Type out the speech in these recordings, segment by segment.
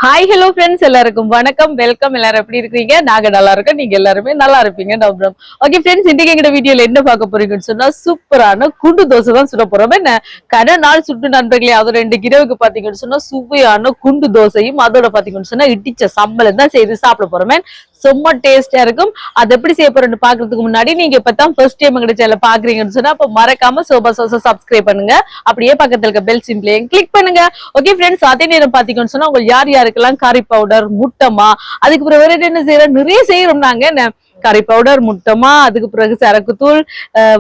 Hi hello friends, எல்லாருக்கும் வணக்கம், welcome. எல்லாரும் எப்படி இருக்கீங்க? நாங்க நல்லா இருக்கோம், நீங்க எல்லாருமே நல்லா இருப்பீங்க நம்புறோம். ஓகே ஃப்ரெண்ட்ஸ், இன்னைக்கு எங்க வீடியோல என்ன பார்க்க போறீங்கன்னு சொன்னா சூப்பரான குண்டு தோசை தான் சுட போறோம். என்ன கடை நாள் சுட்டு நண்பர்களே, அது 2 கிலோவுக்கு பாத்தீங்கன்னு சொன்னா சுவையான குண்டு தோசையும் அதோட பாத்தீங்கன்னு சொன்னா இடிச்ச சம்பளம் தான் செய்து சாப்பிட போறோமே. ரொம்ப டேஸ்டா இருக்கும். அது எப்படி செய்ய போறேன்னு பாக்குறதுக்கு முன்னாடி நீங்க இப்பதான் ஃபர்ஸ்ட் டைம் எங்க சேனல் பாக்குறீங்கன்னு சொன்னா அப்ப மறக்காம சோபா சோசா சப்ஸ்கிரைப் பண்ணுங்க. அப்படியே பக்கத்துல இருக்க பெல் சிம்பிளையும் கிளிக் பண்ணுங்க. ஓகே ஃப்ரெண்ட்ஸ், அதே நேரம் பாத்தீங்கன்னு சொன்னா உங்களுக்கு யார் யாருக்கெல்லாம் கறி பவுடர் முட்டமா, அதுக்கு பிறகு வேற என்ன செய்யறோம், நிறைய செய்யறோம் நாங்க. என்ன கறி பவுடர் முட்டமா, அதுக்கு பிறகு சரக்கு தூள்,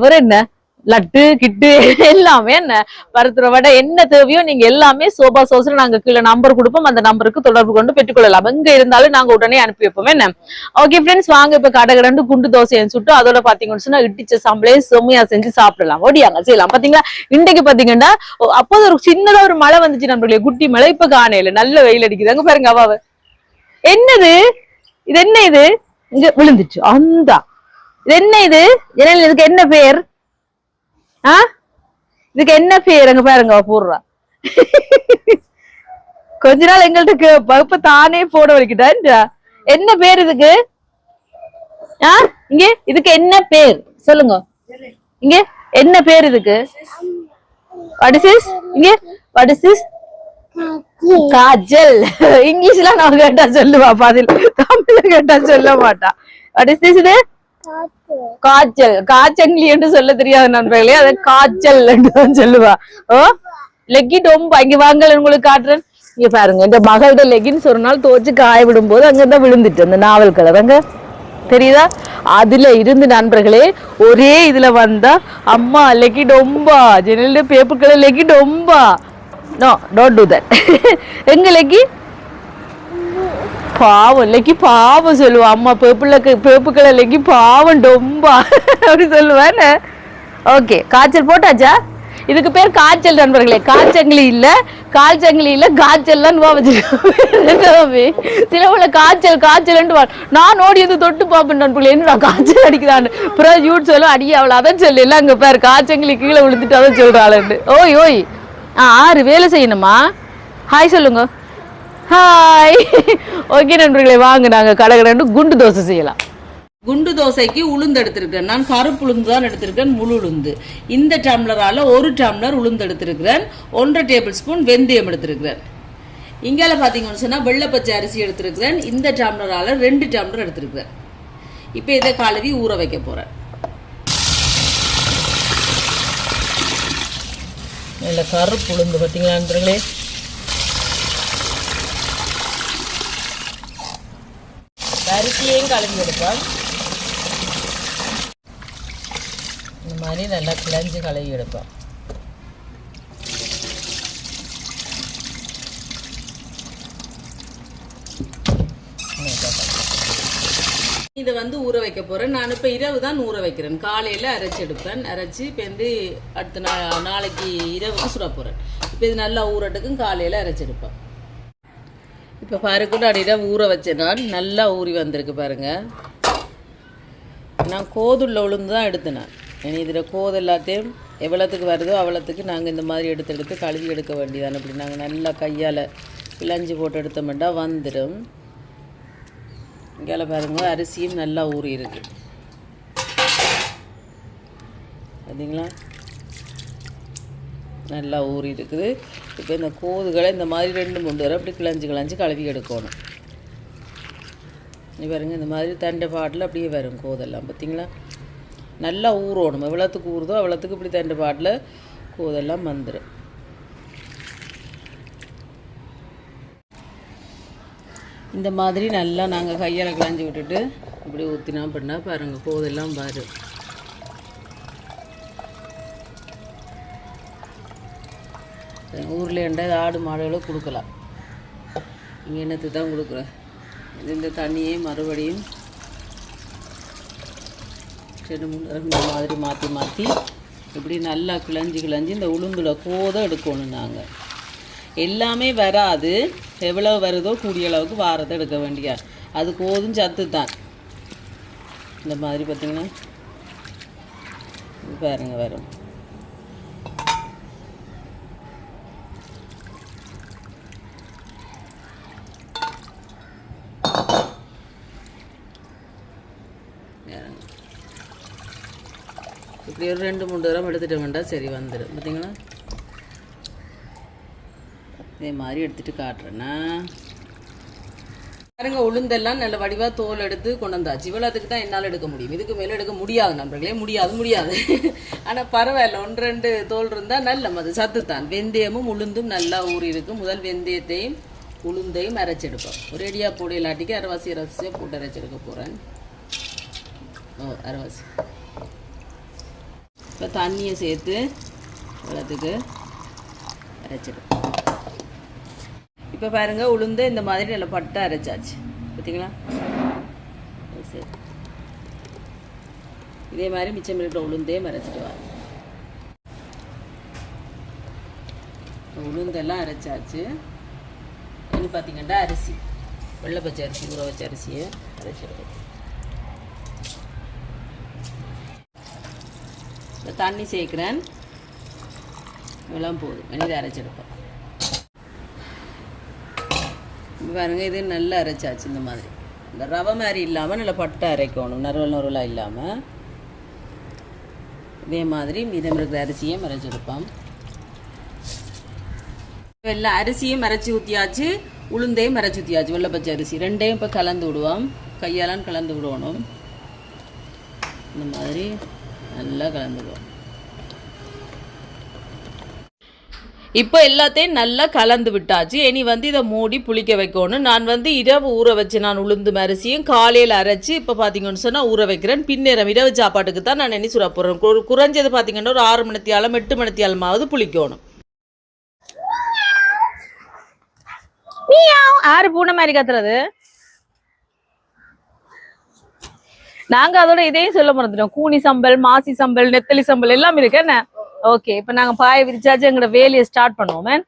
வேற என்ன லட்டு கிட்டு எல்லாமே என்ன பருத்துற வடை என்ன தேவையோ நீங்க எல்லாமே சோபா சோஸ்ல நாங்க கீழே நம்பர் கொடுப்போம். அந்த நம்பருக்கு தொடர்பு கொண்டு பெற்றுக்கொள்ளலாம். எங்க இருந்தாலும் நாங்க உடனே அனுப்பி வைப்போம். என்ன ஓகே ஃப்ரெண்ட்ஸ், வாங்க இப்ப கடகடன்னு குண்டு தோசையை சுட்டு அதோட பாத்தீங்கன்னு சொன்னா இடிச்ச சாம்பலையும் செம்மையா செஞ்சு சாப்பிடலாம். ஓடியாங்க செய்யலாம். பாத்தீங்களா, இன்றைக்கு பாத்தீங்கன்னா அப்போது ஒரு சின்னதா ஒரு மழை வந்துச்சு நம்மளுடைய குட்டி மழை. இப்ப காணையில நல்ல வெயில் அடிக்குது. அங்க பாருங்க அவாவ. என்னது இது? என்ன இது? இங்க விழுந்துச்சு அந்த இது என்ன இது? இதுக்கு என்ன பேர்? இதுக்கு என்ன பேர்? அங்க பாருங்க போடுறா. கொஞ்ச நாள் எங்கள்கிட்ட இப்ப தானே போட வைக்கிட்டா. என்ன பேர் இதுக்கு? இங்க இதுக்கு என்ன பேர் சொல்லுங்க. இங்க என்ன பேர் இதுக்கு? What is this? இங்க what is this? காஜல். இங்கிலீஷ்ல நான் கேட்டா சொல்லுவா, பதில் தமிழ்ல கேட்டா சொல்ல மாட்டா. What is this? இது காய்ச்சல். காய்ச்சங்கிலி என்று சொல்ல தெரியாது நண்பர்களே, அதை காய்ச்சல் என்று தான் சொல்லுவா. ஓ லெக்கின் ரொம்ப இங்க வாங்கல, உங்களுக்கு காட்டுறேன். இங்க பாருங்க, இந்த மகளோட லெகின்ஸ் ஒரு நாள் துவச்சு காய விடும் போது அங்கதான் விழுந்துட்டு அந்த நாவல் கலர் அங்க தெரியுதா? அதுல இருந்து நண்பர்களே ஒரே இதுல வந்தா அம்மா லெக்கி டொம்பா ஜெனல் பேப்பர் கலர் லெக்கி டொம்பா. No don't do that. எங்க லெக்கி பாவம், லெக்கி பாவம் சொல்லுவா அம்மா. பேப்பு கலர் லெக்கி பாவம் டொம்பா அப்படி சொல்லுவேன். ஓகே, காய்ச்சல் போட்டாச்சா? இதுக்கு பேர் காய்ச்சல் நண்பர்களே, காய்ச்சங்கிலி இல்ல, காய்ச்சங்கிலி இல்ல, காய்ச்சல் தான் வச்சிருக்கோம். சில உள்ள காய்ச்சல் காய்ச்சல் நான் ஓடி வந்து தொட்டு பாப்பேன் நண்பர்களே, என்னடா காய்ச்சல் அடிக்குதான்னு. அப்புறம் யூட் சொல்லும் அடியே அவளை அதான் சொல்லு எல்லாம் அங்க பேர் காய்ச்சங்கிலி கீழே விழுந்துட்டு அதான் சொல்றாள். ஓய் ஓய் ஆறு வேலை செய்யணுமா? ஹாய் சொல்லுங்க. ஹாய். ஓகே நண்பர்களே, வாங்க நாங்க கடகடன்னு குண்டு தோசை செய்யலாம். குண்டு தோசைக்கு உளுந்து எடுத்திருக்கிறேன். நான் கருப்பு உளுந்து தான் எடுத்திருக்கேன், முழு உளுந்து. இந்த டம்ளரால 1 டம்ளர் உளுந்து எடுத்திருக்கிறேன். 1.5 டேபிள் ஸ்பூன் வெந்தயம் எடுத்திருக்கிறேன். இங்கால பாத்தீங்கன்னு சொன்னா வெள்ளப்பச்சை அரிசி எடுத்திருக்கிறேன். இந்த டம்ளரால 2 டம்ளர் எடுத்திருக்கிறேன். இப்ப இதை கழுவி ஊற வைக்க போறேன். நல்ல கருப்பு உளுந்து பார்த்தீங்களா நண்பர்களே. அரிசியையும் கலந்து எடுப்பேன். இந்த மாதிரி நல்லா கிளஞ்சு கழுவி எடுப்பேன். இதை ஊற வைக்க போறேன். நான் இப்போ இரவு தான் ஊற வைக்கிறேன். காலையில் அரைச்சி எடுப்பேன். அரைச்சி இப்போ அடுத்த நாளைக்கு இரவுக்கு சுட போறேன். இப்போ இது நல்லா ஊறட்டுக்கும் காலையில் அரைச்சி எடுப்பேன். இப்போ பாருங்க, நான் இரவு ஊற வச்சேன். நான் நல்லா ஊறி வந்திருக்கு பாருங்க. நான் கோதுள்ள உளுந்து தான் எடுத்தேன். இனி இதில் கோது எல்லாத்தையும் எவ்வளோத்துக்கு வருதோ அவ்வளோத்துக்கு நாங்கள் இந்த மாதிரி எடுத்து கழுவி எடுக்க வேண்டியதானே. அப்படி நாங்கள் நல்லா கையால் பிளஞ்சி போட்டு எடுத்தோம்னா வந்துடும். இங்கே பாருங்க, அரிசியும் நல்லா ஊறி இருக்கு பார்த்தீங்களா, நல்லா ஊறி இருக்குது. இப்போ இந்த கோதுகளை இந்த மாதிரி 2-3 தடவை அப்படி கிளஞ்சி கழுவி எடுக்கணும். பாருங்க, இந்த மாதிரி தண்டை பாட்டில் அப்படியே வரும் கோதெல்லாம் பார்த்தீங்களா. நல்லா ஊறணும். எவ்வளோத்துக்கு ஊறுதோ அவ்வளோத்துக்கு இப்படி தண்டை பாட்டில் கோதெல்லாம் வந்துடும். இந்த மாதிரி நல்லா நாங்கள் கையால் கிளஞ்சி விட்டுட்டு இப்படி ஊற்றினா பண்ணால் பாருங்கள் கோதெல்லாம் பாரு. ஊரில் ஏண்டா ஆடு மாடுகளும் கொடுக்கலாம். இங்கே என்னத்துக்கு தான் கொடுக்குறேன். இந்த தண்ணியை மறுபடியும் 2-3 தடவை இந்த மாதிரி மாற்றி இப்படி நல்லா கிளஞ்சி இந்த உளுந்துல கோதை எடுக்கணும். நாங்கள் எல்லாமே வராது, எவ்வளோ வருதோ கூடிய அளவுக்கு வாரத்தை எடுக்க வேண்டிய அது கோதும் சத்து தான். இந்த மாதிரி பார்த்திங்கன்னா பாருங்க வரும். இப்படி ஒரு 2-3 தரம் எடுத்துகிட்டு வேண்டாம், சரி வந்துடும். பார்த்தீங்களா, இதே மாதிரி எடுத்துகிட்டு காட்டுறேன்னா பாருங்க. உளுந்தெல்லாம் நல்ல வடிவாக தோல் எடுத்து கொண்டு வந்தாச்சு. இவ்வளோத்துக்கு தான் என்னால் எடுக்க முடியும், இதுக்கு மேலே எடுக்க முடியாது நண்பர்களே, முடியாது. ஆனால் பரவாயில்ல, 1-2 தோல் இருந்தால் நல்ல அது சத்து தான். வெந்தயமும் உளுந்தும் நல்லா ஊறி இருக்கும். முதல் வெந்தயத்தையும் உளுந்தையும் அரைச்செடுப்போம். ஒரு அடியாக போட இல்லாட்டிக்கு அரைவாசியாக போட்டு அரைச்செடுக்க போகிறேன். அரைவாசி. இப்போ தண்ணியை சேர்த்து வெள்ளத்துக்கு அரைச்செடுப்போம். இப்போ பாருங்கள், உளுந்து இந்த மாதிரி நல்லா பட்டை அரைச்சாச்சு. பார்த்தீங்களா, சரி. இதே மாதிரி மிச்சம் இருக்கிற உளுந்தையும் அரைச்சிடுவாங்க. உளுந்தெல்லாம் அரைச்சாச்சு. இது பார்த்தீங்கன்னா அரிசி, வெள்ளை பச்சை அரிசி, ஊற வச்ச அரிசியை அரைச்சிடுவோம். இந்த தண்ணி சேர்க்குறேன், எல்லாம் போதும். இதை அரைச்செடுப்போம். பாருங்கள், இது நல்லா அரைச்சாச்சு. இந்த மாதிரி இந்த ரவை மாதிரி இல்லாமல் நல்லா பட்டை அரைக்கணும், நறுவலாக இல்லாமல். இதே மாதிரி மீதம் இருக்கிற அரிசியும் அரைச்செடுப்போம். எல்லாம் அரிசியும் அரைச்சி ஊற்றியாச்சு, உளுந்தையும் அரைச்சி ஊற்றியாச்சு. வெள்ளை பச்சை அரிசி ரெண்டையும் இப்போ கலந்து விடுவோம். கையாலான்னு கலந்து விடணும். இந்த மாதிரி நல்லா கலந்து விடுவோம். இப்போ எல்லாத்தையும் நல்லா கலந்து விட்டாச்சு. இனி இதை மூடி புளிக்க வைக்கணும். நான் இரவு ஊற வச்சு நான் உளுந்து அரிசியும் காலையில் அரைச்சி இப்போ பார்த்தீங்கன்னு சொன்னால் ஊற வைக்கிறேன். பின்னேரம் இரவு சாப்பாட்டுக்கு தான் நான் என்ன சுட போகிறேன். குறைஞ்சது பார்த்தீங்கன்னா ஒரு 6 மணித்தியாலம் 8 மணித்தியாலமாவது புளிக்கணும். ஆறு பூனை மாதிரி கத்துறது. நாங்க அதோட இதையும் சொல்ல மறந்துட்டோம். கூனி சம்பல், மாசி சம்பல், நெத்தலி சம்பல் எல்லாம் இருக்கு என்ன. ஓகே, இப்ப நாங்க பாய விரிச்சாச்சு, எங்களோட வேலையை ஸ்டார்ட் பண்ணுவோம்.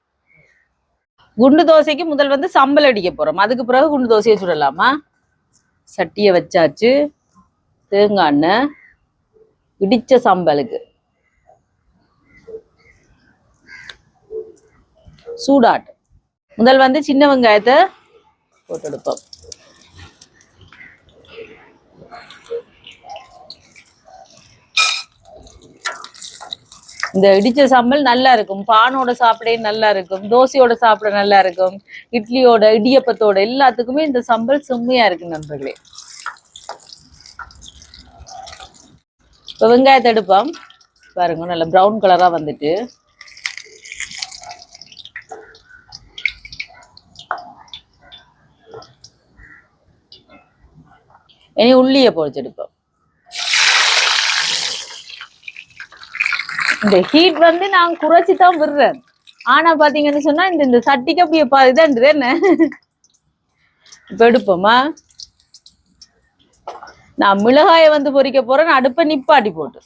குண்டு தோசைக்கு முதல் சம்பல் அடிக்க போறோம். அதுக்கு பிறகு குண்டு தோசையை சுடலாமா. சட்டியை வச்சாச்சு. தேங்காய் எண்ணெய், இடிச்ச சம்பலுக்கு சூடாட்டு. முதல் சின்ன வெங்காயத்தை போட்டு எடுப்போம். இந்த இடிச்ச சாம்பல் நல்லா இருக்கும். பானோட சாப்பிட நல்லா இருக்கும், தோசையோட சாப்பிட நல்லா இருக்கும், இட்லியோட இடியப்பத்தோட எல்லாத்துக்குமே இந்த சம்பல் செம்மையா இருக்கு நண்பர்களே. இப்ப வெங்காயத்தை எடுப்போம். பாருங்க, நல்ல ப்ரௌன் கலரா வந்துட்டு. இனி உள்ளியை பொரிச்செடுப்போம். இந்த ஹீட் நான் குறைச்சிதான் விடுறேன். ஆனா பாத்தீங்கன்னு சொன்னா இந்த சட்டிக்கு அப்படியே இதுன்றது என்ன. இப்ப எடுப்போமா. நான் மிளகாயை பொரிக்க போறேன். அடுப்பை நிப்பாட்டி போட்டு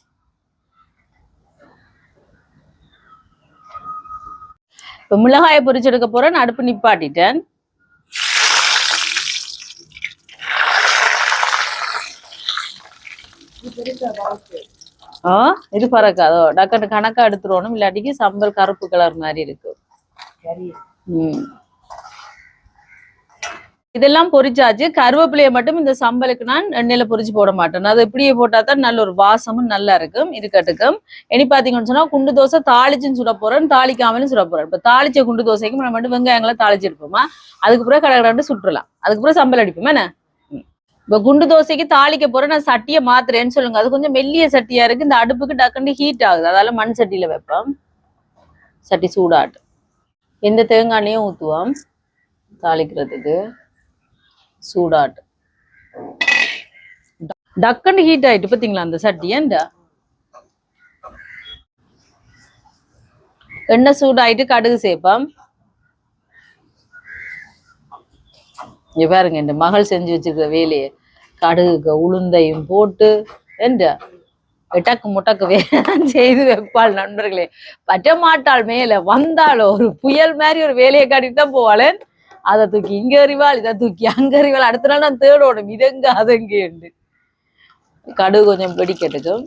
இப்ப மிளகாயை பொரிச்செடுக்க போறேன். அடுப்பு நிப்பாட்டிட்டேன். இது பறக்காதோ, டக்குனு கணக்கா எடுத்துருவோம். இல்லாட்டிக்கு சம்பல் கருப்பு கலர் மாதிரி இருக்கு. இதெல்லாம் பொரிச்சாச்சு. கருவேப்பிலையை மட்டும் இந்த சம்பலுக்கு நான் எண்ணெயில பொரிச்சு போட மாட்டேன். அது இப்படியே போட்டா தான் நல்ல ஒரு வாசமும் நல்லா இருக்கும். இருக்கட்டுக்கும். இனி பாத்தீங்கன்னு சொன்னா குண்டு தோசை தாளிச்சுன்னு சுட போறேன், தாளிக்காமலும் சுட போறேன். இப்ப தாளிச்ச குண்டு தோசைக்கு நம்ம மட்டும் வெங்காயங்களை தாளிச்சு எடுப்போமா. அதுக்கு பிறகு கடற்கரை சுட்டுலாம். அதுக்கு பிறகு சம்பல் அடிப்போம் என்ன. இப்ப குண்டு தோசைக்கு தாளிக்க போறேன். நான் சட்டியை மாத்துறேன்னு சொல்லுங்க. அது கொஞ்சம் மெல்லிய சட்டியா இருக்கு. இந்த அடுப்புக்கு டக்குன்னு ஹீட் ஆகுது. அதால மண் சட்டியில வைப்போம். சட்டி சூடாட்டு. எந்த தேங்காயையும் ஊத்துவோம் தாளிக்கிறதுக்கு. சூடாட்டு. டக்குன்னு ஹீட் ஆயிட்டு பாத்தீங்களா அந்த சட்டி. ஏன்டா எண்ணெய் சூடாயிட்டு கடுகு சேர்ப்போம். இங்க பாருங்க, இந்த மகள் செஞ்சு வச்சிருக்கிற வேலையை. கடுகு உளுந்தையும் போட்டு எட்டக்கு முட்டக்கு செய்து வைப்பாள் நண்பர்களே. பற்ற மாட்டாள். மேல வந்தாள் ஒரு புயல் மாதிரி ஒரு வேலையை காட்டிட்டு தான் போவாளேன். அதை தூக்கி இங்க அறிவாள், இதை தூக்கி அங்க அறிவாள். அடுத்த நாள் நான் தேடணும் இதெங்க அதெங்கேண்டு. கடுகு கொஞ்சம் வெடிக்கட்டுக்கும்.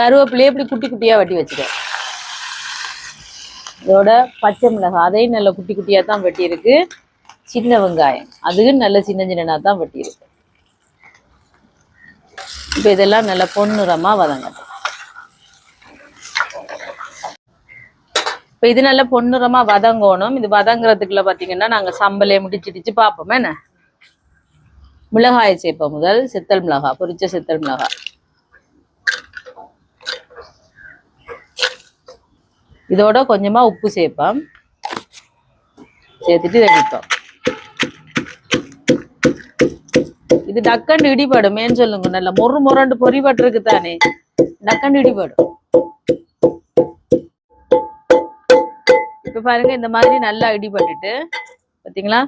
கருவேப்பிலையே இப்படி குட்டி குட்டியா வெட்டி வச்சுட்டேன். இதோட பச்சை மிளகாய் அதையும் நல்ல குட்டி குட்டியா தான் வெட்டி இருக்கு. சின்ன வெங்காயம் அதுக்கு நல்ல சின்ன சின்னனா தான் வெட்டி இருக்கு. இப்போ இதெல்லாம் நல்லா பொன்னிறமா வதங்கட்டும். இப்போ இது நல்லா பொன்னிறமா வதங்கணும். இது வதங்குறதுக்குள்ள பார்த்தீங்கன்னா நாங்கள் சம்பலே முடிச்சிடிச்சு பார்ப்போம். என்ன மிளகாயை சேர்ப்போம். முதல் செத்தல் மிளகாய், பொரிச்ச செத்தல் மிளகாய். இதோட கொஞ்சமா உப்பு சேர்ப்போம். சேர்த்துட்டு இதை வைப்போம். இது டக்கண்டு இடிபடும். ஏன்னு சொல்லுங்க, நல்ல மொறு மொரண்டு பொறிபட்டுருக்கு தானே, டக்கண்டு இடிபடும். இப்ப பாருங்க இந்த மாதிரி நல்லா இடிபட்டுட்டு பாத்தீங்களா.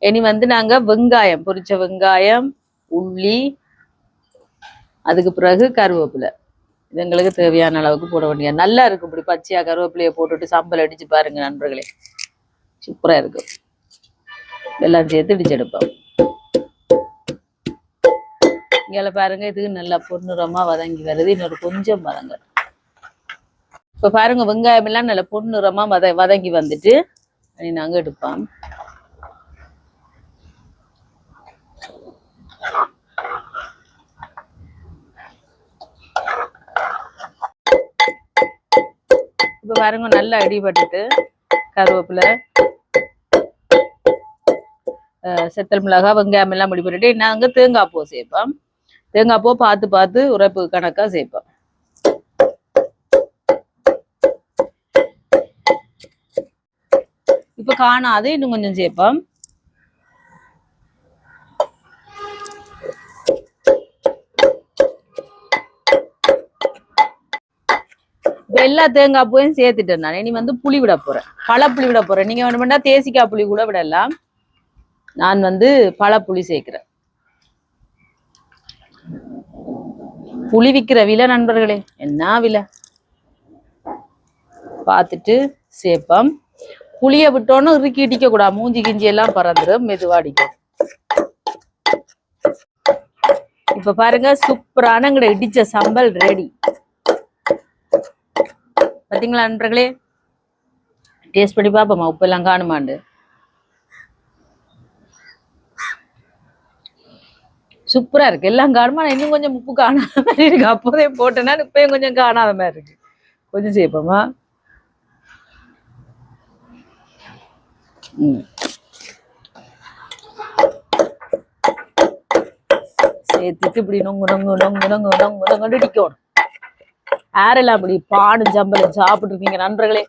இனி வந்து நாங்க வெங்காயம், பொரிச்ச வெங்காயம், உள்ளி, அதுக்கு பிறகு கருவேப்பிலை, இது எங்களுக்கு தேவையான அளவுக்கு போட வேண்டிய. நல்லா இருக்கும் இப்படி பச்சையா கருவேப்பிலையை போட்டுட்டு சம்பல் அடிச்சு பாருங்க நண்பர்களே, சூப்பரா இருக்கும். எல்லாம் சேர்த்து இடிச்செடுப்போம். இங்கே பாருங்க இது நல்லா பொன்னிறமா வதங்கி வருது. இன்னொரு கொஞ்சம் வதங்க. இப்ப பாருங்க வெங்காயம் எல்லாம் நல்லா பொன்னிறமா வதங்கி வந்துட்டு நாங்க எடுப்போம். இப்ப பாருங்க நல்லா அடிபட்டுட்டு கருவேப்பிலை, செத்தல் மிளகாய், வெங்காயம் எல்லாம் முடி பண்ணிட்டு நாங்க தேங்காய் பூ சேர்ப்போம். தேங்காய் பூ பார்த்து பார்த்து உரைப்பு கணக்கா சேர்ப்போம். இப்ப காணாது இன்னும் கொஞ்சம் சேர்ப்போம். எல்லா தேங்காய் பூவையும் சேர்த்துட்டேன் நான். இனி வந்து புளி விட போறேன், பழப்புளி விட போறேன். நீங்க வேணுமெண்டா தேசிக்காய் புளி கூட விடலாம். நான் வந்து பழப்புளி சேர்க்கிறேன். புளி விற்கிற விலை நண்பர்களே, என்ன விலை பார்த்துட்டு சேர்ப்போம். புளிய விட்டோன்னு இறுக்கி இடிக்க கூடாது, மூஞ்சி கிஞ்சி எல்லாம் பறந்துடும், மெதுவா அடிக்கும். இப்ப பாருங்க சூப்பரான எங்கட இடிச்ச சம்பல் ரெடி. பாத்தீங்களா நண்பர்களே, டேஸ்ட் பண்ணி பார்ப்போமா உப்பு எல்லாம் காணுமாண்டு. சூப்பரா இருக்கு, எல்லாம் காணுமா. இன்னும் கொஞ்சம் உப்பு காணாத மாதிரி இருக்கு, அப்போதே போட்டேன்னா இப்பயும் கொஞ்சம் காணாத மாதிரி இருக்கு. கொஞ்சம் சேர்ப்போமா. சேர்த்துட்டு இப்படி நொங்கு நொங்கு நொங்கு நொங்கு நொங்கு நொங்கு இடிக்கணும். யாரெல்லாம் அப்படி பாடும் சம்பளம் சாப்பிட்டு இருக்கீங்க நண்பர்களே,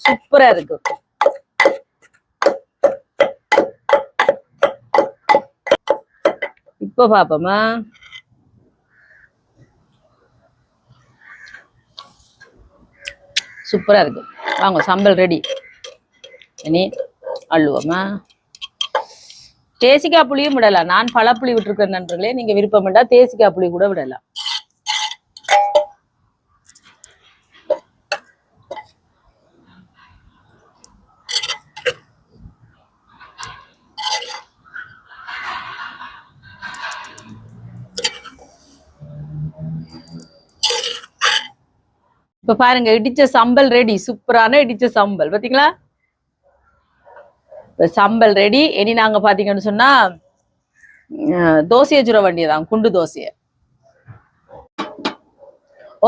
சூப்பரா இருக்கு. இப்ப பாப்போமா. சூப்பரா இருக்கு. வாங்க சம்பல் ரெடி. இனி அள்ளுவோமா. தேசிக்காய் புளியும் விடலாம். நான் பழப்புளி விட்டுருக்கேன் நண்பர்களே, நீங்க விருப்பம் வேண்டா தேசிக்காய் புளி கூட விடலாம். இப்ப பாருங்க இடிச்ச சம்பல் ரெடி. சூப்பரான இடிச்ச சம்பல் பாத்தீங்களா. சம்பல் ரெடி. இனி நாங்க பாத்தீங்கன்னு சொன்னா தோசையை சுட வேண்டியதான், குண்டு தோசையை.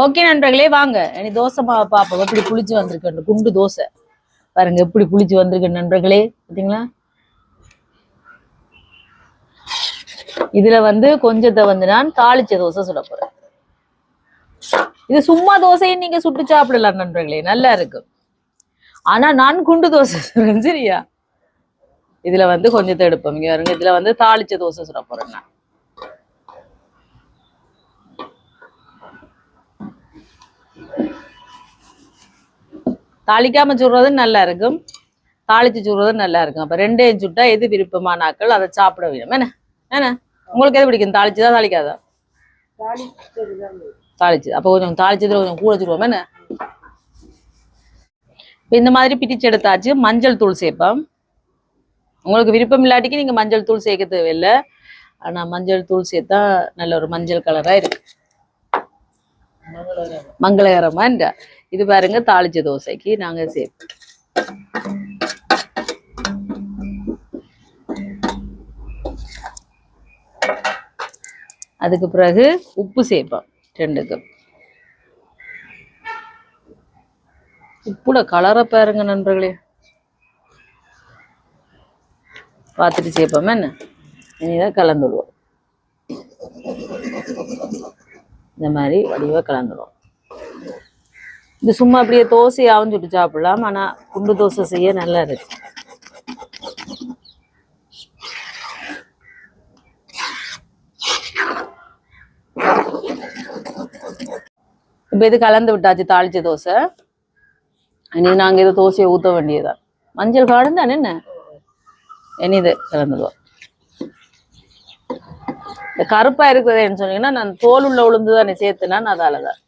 ஓகே நண்பர்களே, வாங்க இனி தோசை மாவை பார்ப்போம் எப்படி புளிச்சு வந்திருக்கு. குண்டு தோசை பாருங்க எப்படி புளிச்சு வந்திருக்கு நண்பர்களே, பாத்தீங்களா. இதுல வந்து கொஞ்சத்தை வந்து நான் தாளிச்ச தோசை சுட போறேன். இது சும்மா தோசையும் நீங்க சுட்டு சாப்பிடலாம் நண்பர்களே, நல்லா இருக்கும். ஆனா நான் குண்டு தோசை சுடுறேன் சரியா. இதுல வந்து கொஞ்சத்தை எடுப்போம். இங்க வருங்க, இதுல வந்து தாளிச்ச தோசை சுட போறேன் நான். தாளிக்காம சுடுறது நல்லா இருக்கும், தாளிச்சு சுடுறது நல்லா இருக்கும். அப்ப ரெண்டையும் சுட்டா எது விருப்பமான ஆக்கள் அதை சாப்பிட வேணும். என்ன என்ன உங்களுக்கு எது பிடிக்கும், தாளிச்சுதான் தாளிக்காதா? தாளிச்சு. அப்போ கொஞ்சம் தாளிச்சதுல கொஞ்சம் கூட வச்சுருவோம். என்ன இந்த மாதிரி பிரிச்சு எடுத்தாச்சு. மஞ்சள் தூள் சேர்ப்போம். உங்களுக்கு விருப்பம் இல்லாட்டிக்கு நீங்க மஞ்சள் தூள் சேர்க்க தேவையில்லை. ஆனா மஞ்சள் தூள் சேர்த்தா நல்ல ஒரு மஞ்சள் கலரா இருக்கு, மங்களகரமா. இது பாருங்க தாளிச்ச தோசைக்கு நாங்க சேர்ப்போம். அதுக்கு பிறகு உப்பு சேர்ப்போம் 2 கப். உப்புட கலரை பாருங்க நண்பர்களே, பார்த்துட்டு சேர்ப்போம். என்ன இனிதான் கலந்துடுவோம். இந்த மாதிரி வடிவா கலந்துடுவோம். இது சும்மா அப்படியே தோசையாவும் சுட்டு சாப்பிடலாம். ஆனா குண்டு தோசை செய்ய நல்லா இருக்கு. இப்ப இது கலந்து விட்டாச்சு தாளிச்ச தோசை. இனி நாங்க இதை தோசையை ஊத்த வேண்டியதுதான். மஞ்சள் காடு தானே என்ன, இனி இது கலந்துடுவோம். இந்த கருப்பா இருக்குதுன்னு சொன்னீங்கன்னா நான் தோல் உள்ள உளுந்து தானே சேர்த்துனா அதாலதான்.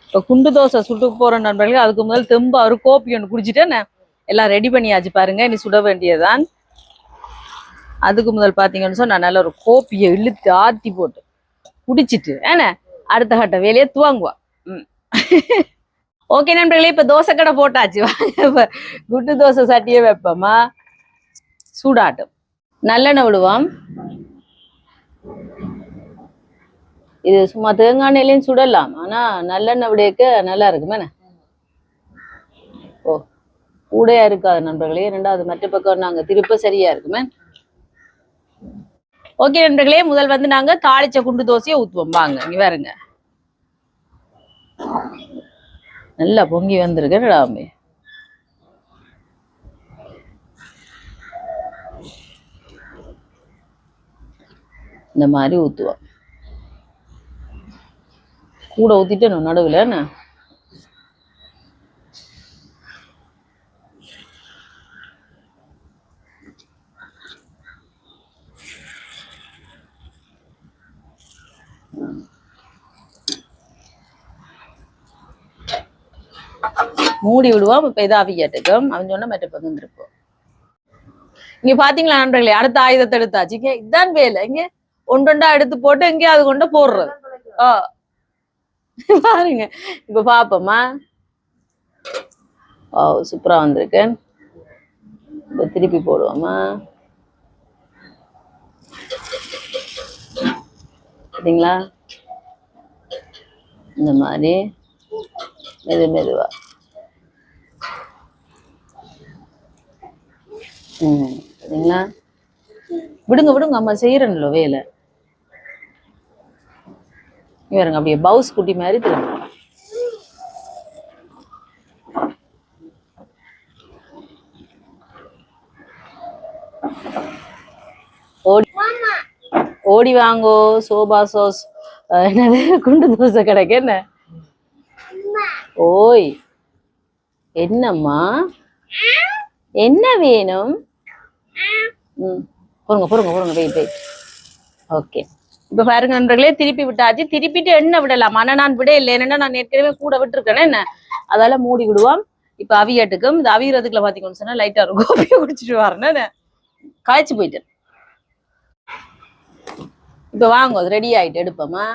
இப்போ குண்டு தோசை சுட்டு போற நண்பர்களே, அதுக்கு முதல் தெம்பா ஒரு கோப்பி ஒன்று குடிச்சிட்டு எல்லாம் ரெடி பண்ணியாச்சு பாருங்க. இனி சுட வேண்டியதுதான். அதுக்கு முதல் பாத்தீங்கன்னு சொன்னா நல்ல ஒரு கோப்பியை இழுத்து ஆத்தி போட்டு குடிச்சிட்டு அடுத்த கட்ட வேலையை துவாங்குவா. ஓகே நண்பர்களே, இப்ப தோசை கடை போட்டாச்சு. குண்டு தோசை சட்டியே வைப்போமா, சூடாட்டும். நல்லெண்ணெய் விடுவோம். இது சும்மா தேங்காய் எண்ணெயிலையும் சுடலாம், ஆனா நல்லெண்ணெய் விடையக்க நல்லா இருக்குமே. ஓ கூடையா இருக்காது நண்பர்களே, 2வது மற்ற பக்கம் நாங்க திருப்ப சரியா இருக்குமே. ஓகே நண்பர்களே, முதல் வந்து நாங்க தாளிச்ச குண்டு தோசையை ஊத்துவோம். வாங்க இங்க பாருங்க, நல்லா பொங்கி வந்திருக்கு. இந்த மாதிரி ஊத்துவோம். கூட ஊத்திட்டு நடுவில் என்ன மூடி விடுவோம். இப்ப இதை அவியட்டுக்கும் அவன் சொன்ன மற்ற பக்கம் இருப்போம். இங்க பாத்தீங்களா நண்பர்களே, அடுத்த ஆயுதத்தை எடுத்தாச்சு. இங்க இதான் வேலை. இங்க ஒன்றொண்டா எடுத்து போட்டு இங்கே அது கொண்டு போடுறது. பாருங்க இப்ப பாப்போமா. சூப்பரா வந்திருக்கு. இப்ப திருப்பி போடுவோமா. சரிங்களா, இந்த மாதிரி மெதுவா. சரிங்களா, விடுங்க அம்மா செய்யறேன்ல வேலை. இவருங்க அப்படியே பவுஸ் குட்டி மாதிரி திரும்ப. ஓடி வாங்கோ சோபா சோஸ். என்னது குண்டு தோசை கிடைக்கு. என்ன ஓய் என்னம்மா, என்ன வேணும்? பொறுங்க வெயிட். ஓகே, இப்ப பாருங்க நண்பர்களே, திருப்பி விட்டாச்சு. திருப்பிட்டு எண்ணெய் விடலாம். ஆனா நான் விட இல்லை, என்னன்னா நான் ஏற்கனவே கூட விட்டுருக்கேன். என்ன அதால மூடி விடுவோம். இப்ப அவியட்டுக்கும் இந்த அவியறதுக்குள்ள பாத்தீங்கன்னு சொன்னா லைட்டா ஒரு கோப்பியை குடிச்சிட்டு வரேன்னு காய்ச்சி போயிட்டேன். இப்ப வாங்க, அது ரெடி ஆயிட்டு எடுப்போமா.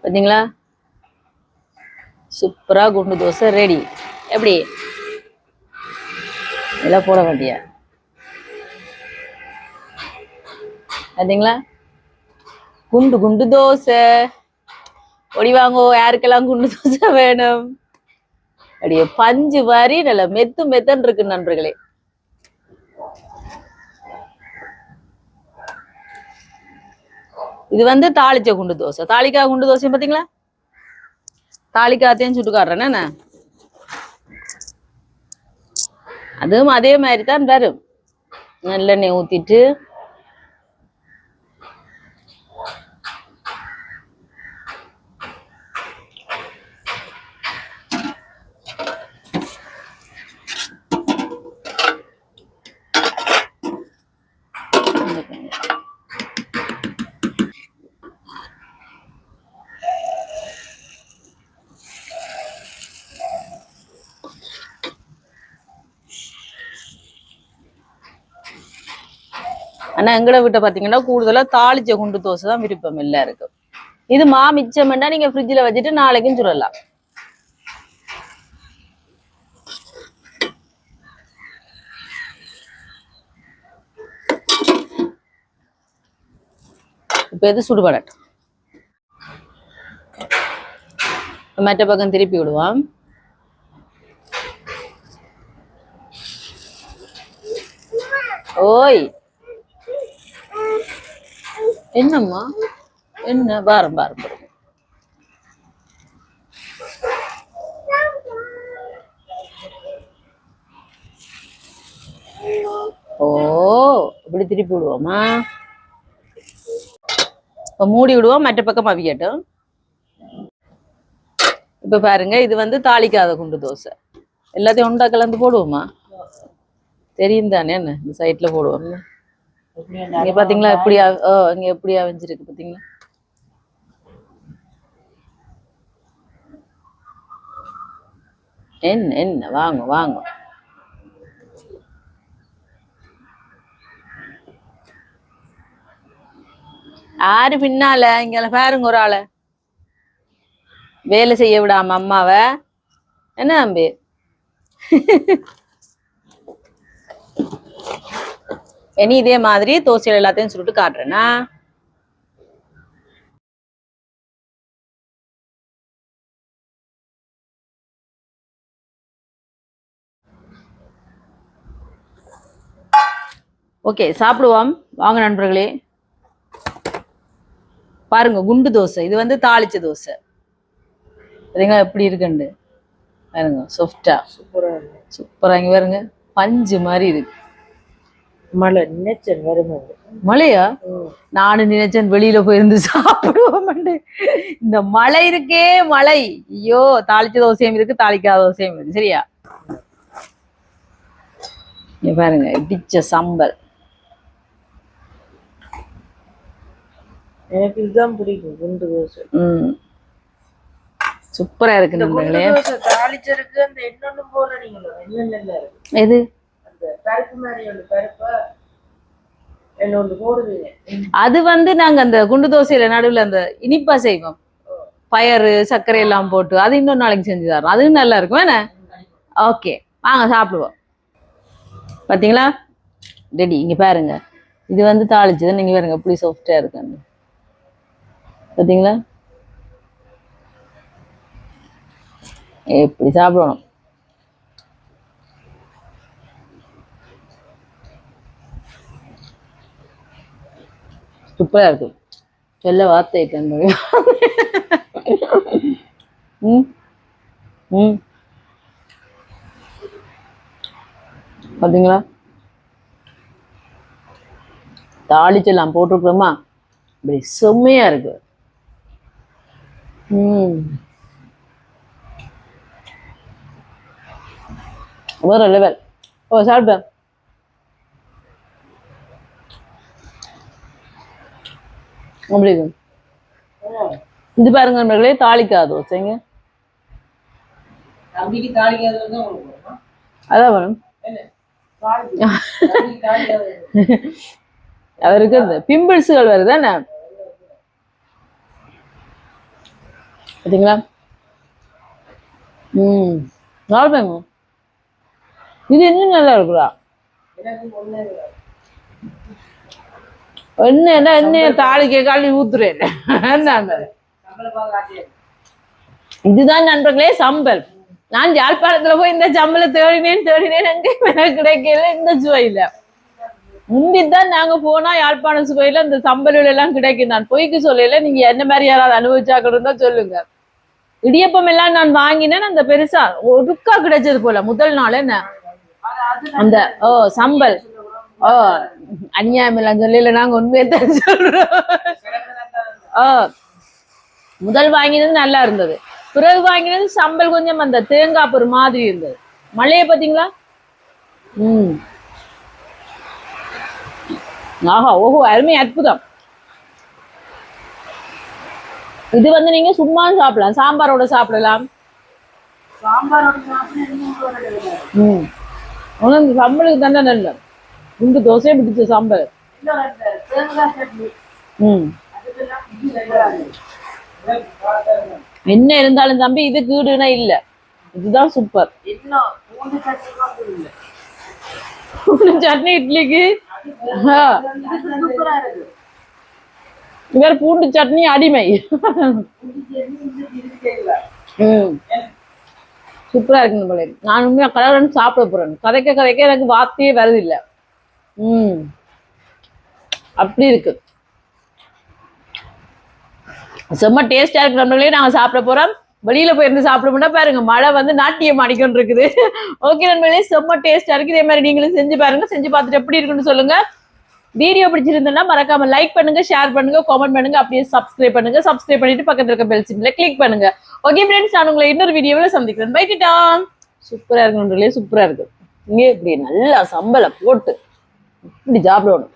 பாத்தீங்களா, சூப்பரா குண்டு தோசை ரெடி. எப்படி எல்லாம் போட வேண்டியா? பாத்தீங்களா, குண்டு தோசை. ஒடி வாங்கோ, யாருக்கெல்லாம் குண்டு தோசை வேணும். அப்படியே பஞ்சு மாதிரி நல்ல மெத்தன் இருக்கு நண்பர்களே. இது வந்து தாளிச்ச குண்டு தோசை. தாளிக்காய் குண்டு தோசை பாத்தீங்களா, தாளிக்காத்தையும் சுட்டு காட்டுறேன். என்ன அதுவும் அதே மாதிரி தான் வரும். நல்லெண்ணெய் ஊத்திட்டு ஆனா எங்களை விட்ட பாத்தீங்கன்னா கூடுதலா தாளிச்ச குண்டு தோசை தான் விருப்பம் எல்லாருக்கும். இது மிச்சம் வேண்டா நீங்க ஃப்ரிட்ஜில் வச்சுட்டு நாளைக்கும் சுடலாம். இப்போ எது சுடுபடட்டும். மற்ற பக்கம் திருப்பி விடுவோம். ஓய் என்னம்மா என்ன பாரம் பாரம் பாரம். ஓ இப்படி திருப்பி விடுவோமா? இப்ப மூடி விடுவோம், மற்ற பக்கம் அவிக்கட்டும். இப்ப பாருங்க, இது வந்து தாளிக்காத குண்டு தோசை. எல்லாத்தையும் உண்டா கலந்து போடுவோமா? தெரியும் தானே, என்ன இந்த சைட்ல போடுவோம். இங்க பாத்தீங்களா எப்படியா? இங்க எப்படியா வெஞ்சிருக்கு பாத்தீங்களா? என்ன என்ன வாங்க வாங்க. யாரு பின்னால? இங்க பாருங்க, ஒரு ஆளை வேலை செய்ய விடாம அம்மாவை. என்ன தம்பி? இனி இதே மாதிரி தோசைகள் எல்லாத்தையும் சுட்டு காட்டுறேன்னா. ஓகே, சாப்பிடுவோம் வாங்க நண்பர்களே. பாருங்க, குண்டு தோசை. இது வந்து தாளிச்ச தோசை. சரிங்களா? எப்படி இருக்குண்டு பாருங்க, சாஃப்டா சூப்பரா. இங்க பாருங்க, பஞ்சு மாதிரி இருக்கு. மழை நினைச்சேன் வருமா? மழையா? நானும் நினைச்சேன் வெளியில போயிருந்து சாப்பிடுவோம். இந்த மழை இருக்கே மழை. ஐயோ, தாளிச்ச தோசையும் இருக்கு, தாளிக்காத தோசையும் இருக்கு. சரியா? இங்க பாருங்க, இடிச்ச சம்பல். எனக்கு இதுதான் பிடிக்கும், குண்டு தோசை. சூப்பரா இருக்கு நண்பர்களே. தாளிச்சிருக்கு. அந்த இன்னொன்னு போடுறீங்களோ, என்னென்ன இருக்கு? எது? அந்த பருப்பு மாதிரி ஒன்று பருப்பா என்னொன்று போடுவீங்க. அது வந்து நாங்க அந்த குண்டு தோசையில நடுவுல அந்த இனிப்பா செய்வோம், பயறு சர்க்கரை எல்லாம் போட்டு. அது இன்னொரு நாளைக்கு செஞ்சு தரோம், அதுவும் நல்லா இருக்கும். என்ன? ஓகே, வாங்க சாப்பிடுவோம். பாத்தீங்களா? ரெடி. இங்க பாருங்க, இது வந்து தாளிச்சது. நீங்க பாருங்க எப்படி சாஃப்டா இருக்கு. பாத்தீங்களா? எப்படி சாப்பிடணும். சூப்பரா இருக்கு. சொல்ல வார்த்தை பாத்தீங்களா? தாளிச்செல்லாம் போட்டிருக்கிறோமா, அப்படி செம்மையா இருக்கு. வேற லெவல். ஓ, சாப்பிட்டேன். அப்படி இது பாருங்க நண்பர்களே, தாளிக்காத தோசைங்க. அதான் வேணும். அவருக்கு இந்த பிம்பிள்ஸுகள் வருதானே, பார்த்தீங்களா? சாப்பிடுங்க. இது இன்னும் நல்லா இருக்குதா? எண்ணெய தாளிக்க காலி ஊத்துறேன். இதுதான் நண்பர்களே சம்பல். நான் யாழ்ப்பாணத்துல போய் இந்த சம்பளை தேடினேன் அங்கே கிடைக்கல. இந்த சுவையில முந்தித்தான் நாங்க போனா யாழ்ப்பாண சுவையில இந்த சம்பல்கள் எல்லாம் கிடைக்கும். நான் பொய்க்கு சொல்லல, நீங்க என்ன மாதிரி யாராவது அனுபவிச்சாக்கள் இருந்தா சொல்லுங்க. இடியப்பம் எல்லாம் நான் வாங்கினேன், அந்த பெருசா ஒருக்கா கிடைச்சது போல. முதல் நாள் என்ன அந்த சம்பல் அநியாயம் எல்லாம் சொல்லல, நாங்க உண்மையை தான் சொல்றோம். முதல் வாங்கினது நல்லா இருந்தது, பிறகு வாங்கினது சம்பல் கொஞ்சம் அந்த தேங்காய் ஒரு மாதிரி இருந்தது. மழையை பாத்தீங்களா? ஆஹா, ஓஹோ, அருமை, அற்புதம். இது வந்து நீங்க சும்மா சாப்பிடலாம், சாம்பாரோட சாப்பிடலாம். சம்பளுக்கு தானே நல்ல குண்டு தோசையை பிடிச்ச சாம்பார். என்ன இருந்தாலும் தம்பி, இது கீடுனா இல்ல, இதுதான் சூப்பர். சட்னி இட்லிக்கு இவர் பூண்டு சட்னி அடிமை. சூப்பரா இருக்கு நம்மளே. நான் உண்மையா கலவரன்னு சாப்பிட போறேன். கதைக்க கதைக்க எனக்கு வார்த்தையே வருது இல்ல. அப்படி இருக்கு. செம்ம டேஸ்டா இருக்கு நம்மளே. நாங்க சாப்பிட போறோம். வெளியில போயிருந்து சாப்பிட பாருங்க, மழை வந்து நாட்டியம் அடிக்கொண்டு இருக்குது. ஓகே நண்பர்களே, செம்ம டேஸ்டா இருக்கு. இதே மாதிரி நீங்களும் செஞ்சு பாருங்க. செஞ்சு பார்த்துட்டு எப்படி இருக்குன்னு சொல்லுங்க. வீடியோ பிடிச்சிருந்தா மறக்காம லைக் பண்ணுங்க, ஷேர் பண்ணுங்க, கமெண்ட் பண்ணுங்க, அப்படியே சப்ஸ்கிரைப் பண்ணுங்க. சப்ஸ்கிரைப் பண்ணிட்டு பக்கத்துல இருக்க பெல் சிம்பிளை கிளிக் பண்ணுங்க. ஓகே ஃப்ரெண்ட்ஸ், நான் உங்களை இன்னொரு வீடியோவில் சந்திக்கிறேன். பை டாடா. சூப்பரா இருக்கு நண்பர்களே, சூப்பரா இருக்கு. இங்கே இப்படி நல்லா சம்பளை போட்டு இப்படி சாப்பிடணும்.